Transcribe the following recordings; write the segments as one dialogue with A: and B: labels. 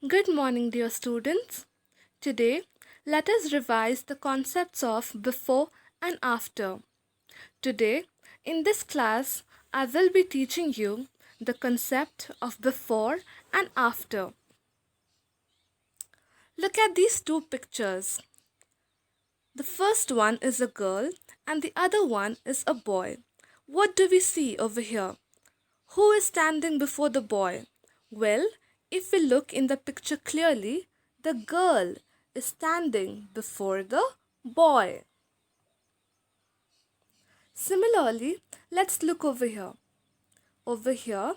A: Good morning, dear students. Today, let us revise the concepts of before and after. Today, in this class, I will be teaching you the concept of before and after. Look at these two pictures. The first one is a girl and the other one is a boy. What do we see over here? Who is standing before the boy? Well, if we look in the picture clearly, the girl is standing before the boy. Similarly, let's look over here. Over here,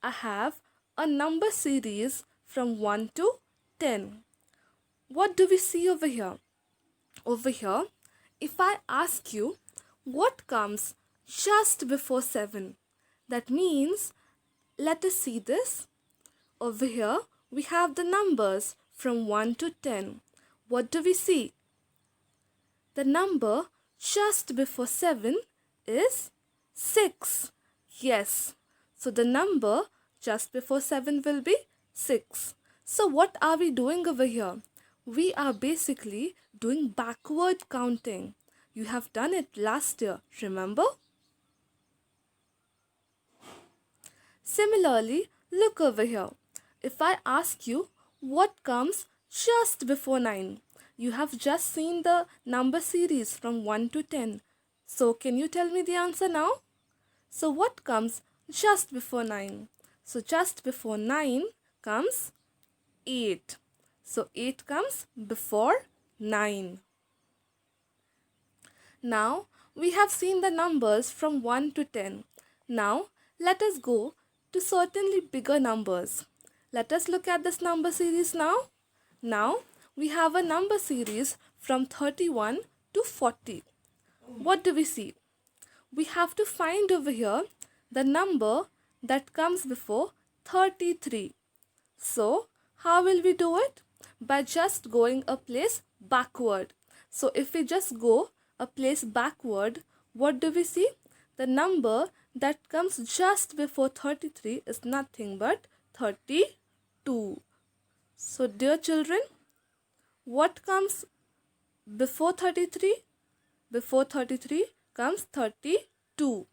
A: I have a number series from 1 to 10. What do we see over here? Over here, if I ask you what comes just before 7, that means, let us see this. Over here, we have the numbers from 1 to 10. What do we see? The number just before 7 is 6. Yes. So the number just before 7 will be 6. So what are we doing over here? We are basically doing backward counting. You have done it last year, remember? Similarly, look over here. If I ask you what comes just before 9, you have just seen the number series from 1 to 10. So can you tell me the answer now? So what comes just before 9? So just before 9 comes 8. So 8 comes before 9. Now we have seen the numbers from 1 to 10. Now let us go to certainly bigger numbers. Let us look at this number series now. Now we have a number series from 31 to 40. What do we see? We have to find over here the number that comes before 33. So how will we do it? By just going a place backward. So if we just go a place backward, what do we see? The number that comes just before 33 is nothing but 32. So dear children, what comes before 33? Before 33 comes 32.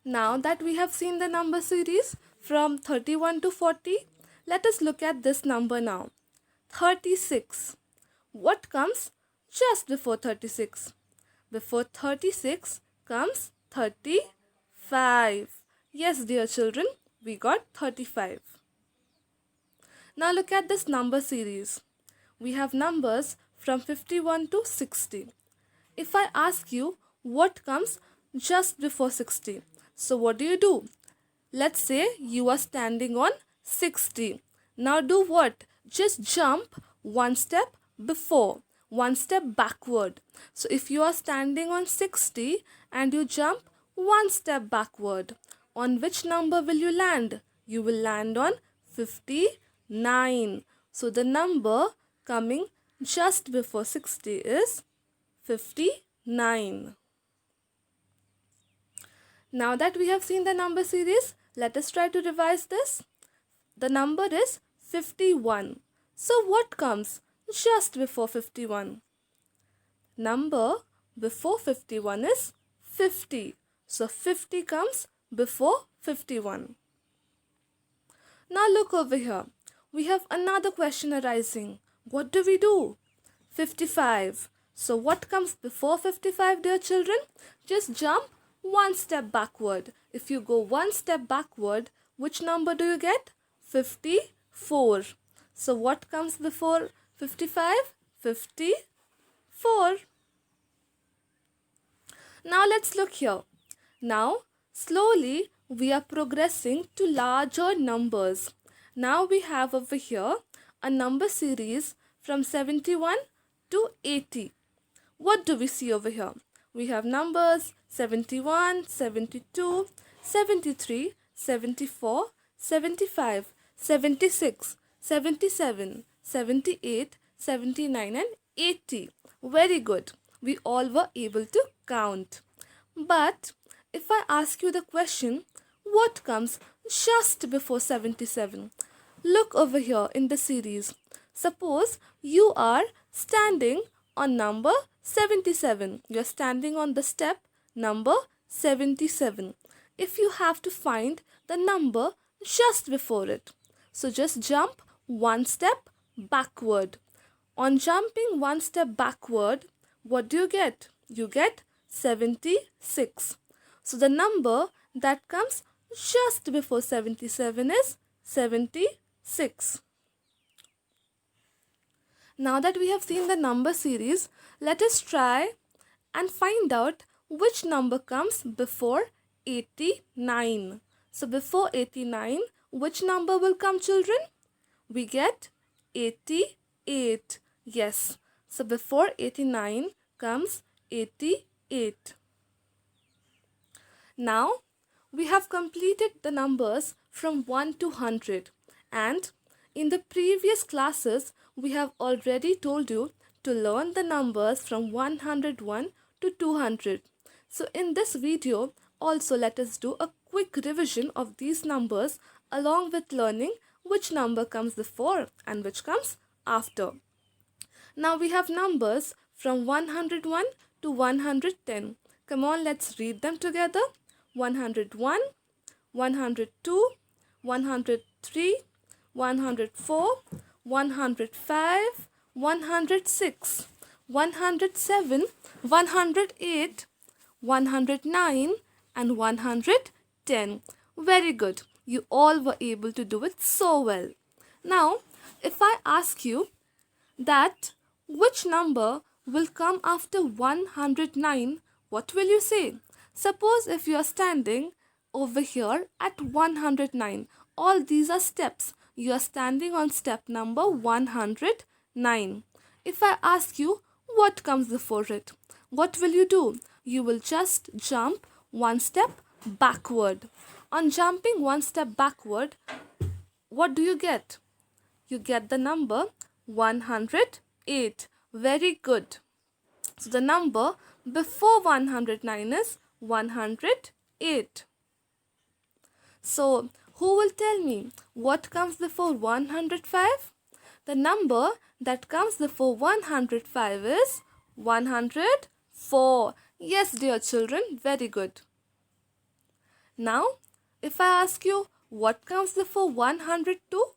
A: Now that we have seen the number series from 31 to 40, let us look at this number now. 36. What comes just before 36? Before 36 comes 35. Yes, dear children, we got 35. Now look at this number series. We have numbers from 51 to 60. If I ask you what comes just before 60, so what do? Let's say you are standing on 60. Now do what? Just jump one step before, one step backward. So if you are standing on 60 and you jump one step backward, on which number will you land? You will land on 59. So the number coming just before 60 is 59. Now that we have seen the number series, let us try to revise this. The number is 51. So what comes just before 51? Number before 51 is 50. So 50 comes before 51. Now look over here. We have another question arising. What do? 55. So what comes before 55, dear children? Just jump one step backward. If you go one step backward, which number do you get? 54. So what comes before 55? 54. Now let's look here. Now slowly we are progressing to larger numbers. Now we have over here a number series from 71 to 80. What do we see over here? We have numbers 71, 72, 73, 74, 75, 76, 77, 78, 79 and 80. Very good. We all were able to count. But if I ask you the question, what comes just before 77? Look over here in the series. Suppose you are standing on number 77. You are standing on the step number 77. If you have to find the number just before it, so just jump one step backward. On jumping one step backward, what do you get? You get 76. So the number that comes just before 77 is 76. Now that we have seen the number series, let us try and find out which number comes before 89. So before 89, which number will come, children? We get 88. Yes. So before 89 comes 88. Now we have completed the numbers from 1 to 100, and in the previous classes we have already told you to learn the numbers from 101 to 200. So in this video also let us do a quick revision of these numbers along with learning which number comes before and which comes after. Now we have numbers from 101 to 110. Come on, let's read them together. 101, 102, 103, 104, 105, 106, 107, 108, 109 and 110. Very good. You all were able to do it so well. Now, if I ask you that which number will come after 109, what will you say? Suppose if you are standing over here at 109, all these are steps. You are standing on step number 109. If I ask you what comes before it, what will you do? You will just jump one step backward. On jumping one step backward, what do you get? You get the number 108. Very good. So the number before 109 is 108. So who will tell me what comes before 105? The number that comes before 105 is 104. Yes, dear children, very good. Now, if I ask you what comes before 102?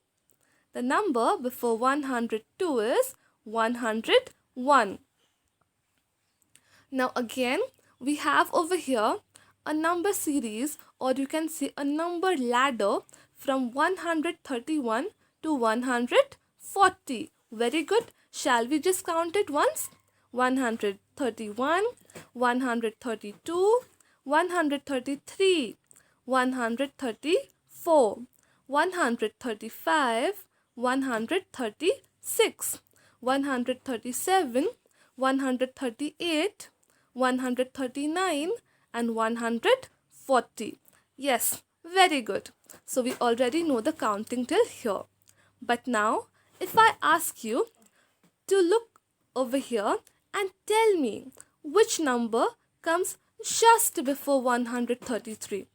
A: The number before 102 is 101. Now again, we have over here a number series, or you can say a number ladder from 131 to 140. Very good. Shall we just count it once? 131, 132, 133, 134, 135, 136, 137, 138, 139 and 140. Yes, very good. So we already know the counting till here. But now if I ask you to look over here and tell me which number comes just before 133.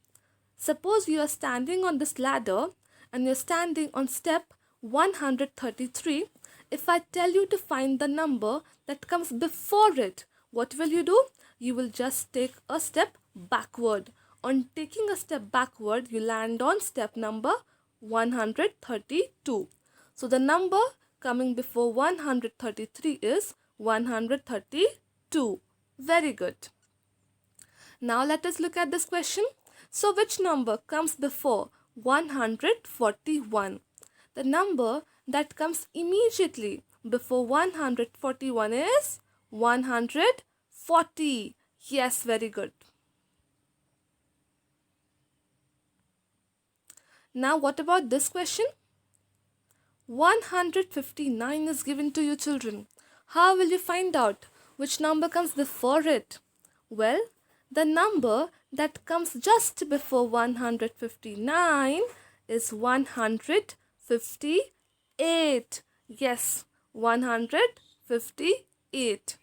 A: Suppose you are standing on this ladder and you're standing on step 133. If I tell you to find the number that comes before it, what will you do? You will just take a step backward. On taking a step backward, you land on step number 132. So the number coming before 133 is 132. Very good. Now let us look at this question. So which number comes before 141? The number that comes immediately before 141 is 140. Yes, very good. Now what about this question? 159 is given to you, children. How will you find out which number comes before it? Well, the number that comes just before 159 is 158. Yes, 158.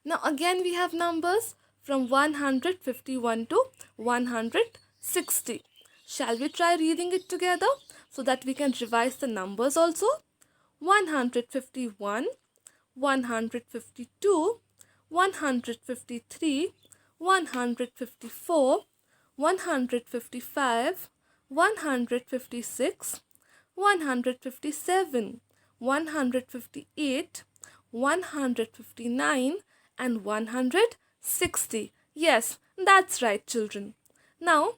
A: Now again we have numbers from 151 to 160. Shall we try reading it together? so that we can revise the numbers also. 151, 152, 153, 154, 155, 156, 157, 158, 159 and 160. Yes, that's right, children. Now,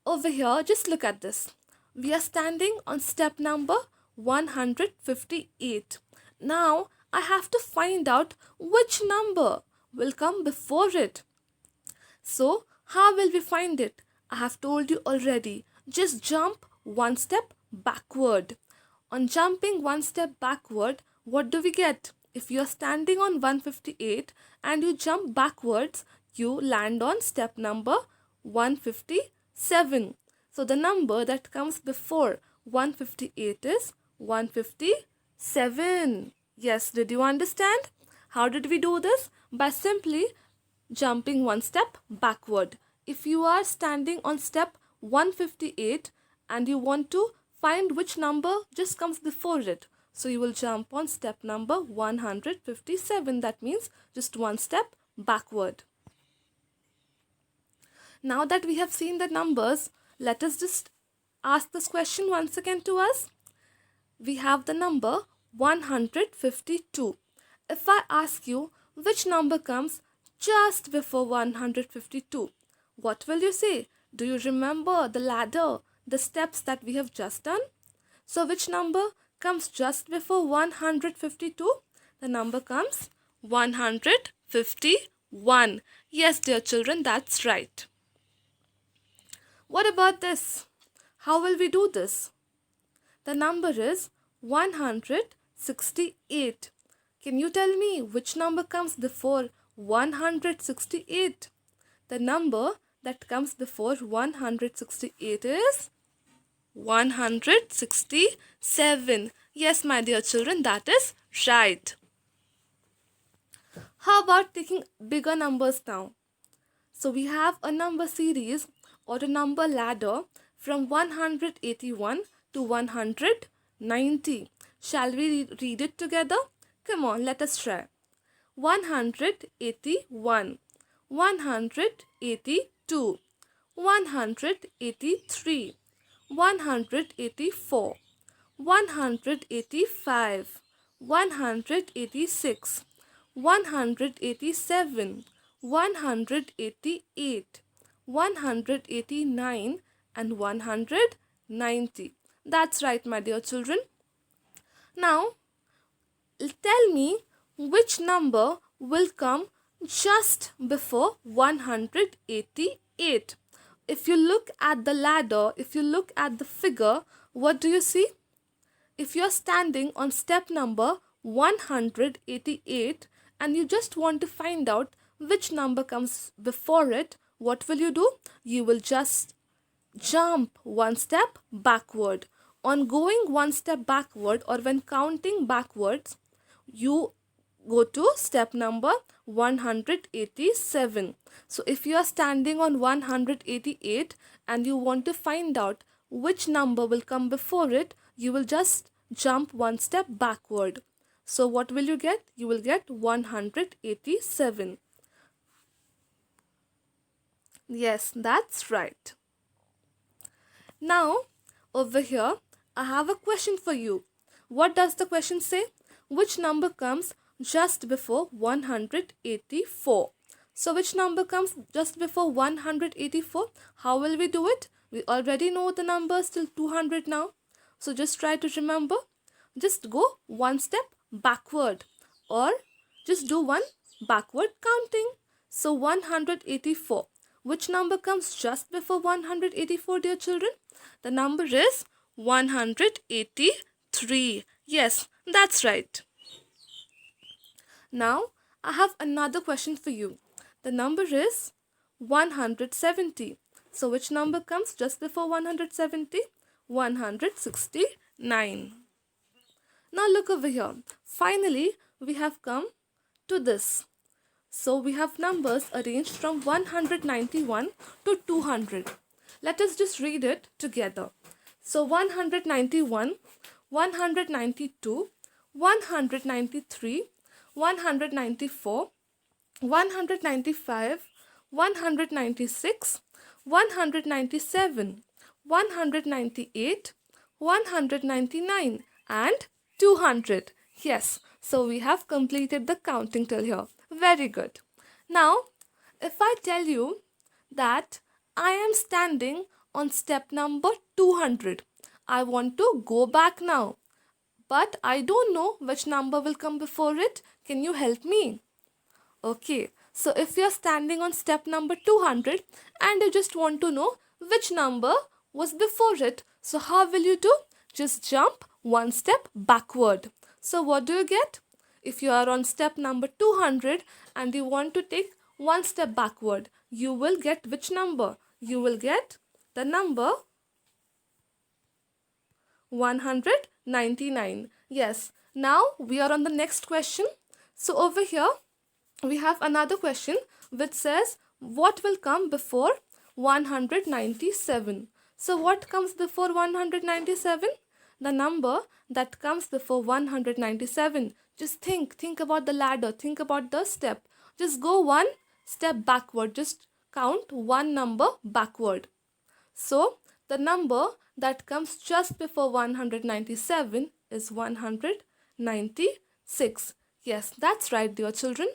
A: over here, just look at this. We are standing on step number 158. Now, I have to find out which number will come before it. So, how will we find it? I have told you already. Just jump one step backward. On jumping one step backward, what do we get? If you are standing on 158 and you jump backwards, you land on step number 157. So the number that comes before 158 is 157. Yes, did you understand? How did we do this? By simply jumping one step backward. If you are standing on step 158 and you want to find which number just comes before it, so you will jump on step number 157. That means just one step backward. Now that we have seen the numbers, let us just ask this question once again to us. We have the number 152. If I ask you which number comes just before 152, what will you say? Do you remember the ladder, the steps that we have just done? So which number comes just before 152? The number comes 151. Yes, dear children, that's right. What about this? How will we do this? The number is 168. Can you tell me which number comes before 168? The number that comes before 168 is 167. Yes, my dear children, that is right. How about taking bigger numbers now? So we have a number series or a number ladder from 181 to 190. Shall we read it together? Come on, let us try. 181, 182, 183, 184, 185, 186, 187, 188, 189 and 190. That's right, my dear children. Now, tell me which number will come just before 188. If you look at the ladder, if you look at the figure, what do you see? If you are standing on step number 188 and you just want to find out which number comes before it, what will you do? You will just jump one step backward. On going one step backward or when counting backwards, you go to step number 187. So if you are standing on 188 and you want to find out which number will come before it, you will just jump one step backward. So what will you get? You will get 187. Yes, that's right. Now, over here, I have a question for you. What does the question say? Which number comes just before 184? So, which number comes just before 184? How will we do it? We already know the numbers till 200 now. So, just try to remember. Just go one step backward or just do one backward counting. So, 184. Which number comes just before 184, dear children? The number is 183. Yes, that's right. Now, I have another question for you. The number is 170. So, which number comes just before 170? 169. Now, look over here. Finally, we have come to this. So, we have numbers arranged from 191 to 200. Let us just read it together. So 191, 192, 193, 194, 195, 196, 197, 198, 199 and 200. Yes, so we have completed the counting till here. Very good. Now, if I tell you that I am standing on step number 200, I want to go back now, but I don't know which number will come before it. Can you help me? Okay, so if you're standing on step number 200 and you just want to know which number was before it, so how will you do? Just jump one step backward. So what do you get? If you are on step number 200 and you want to take one step backward, you will get which number? You will get the number 199. Yes, now we are on the next question. So over here, we have another question which says what will come before 197. So what comes before 197? The number that comes before 197. Just think about the ladder, think about the step. Just go one step backward, just count one number backward. So the number that comes just before 197 is 196. Yes, that's right, dear children.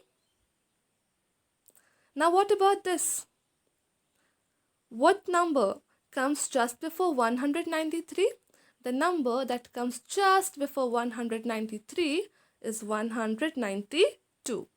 A: Now what about this? What number comes just before 193? The number that comes just before 193 is 192.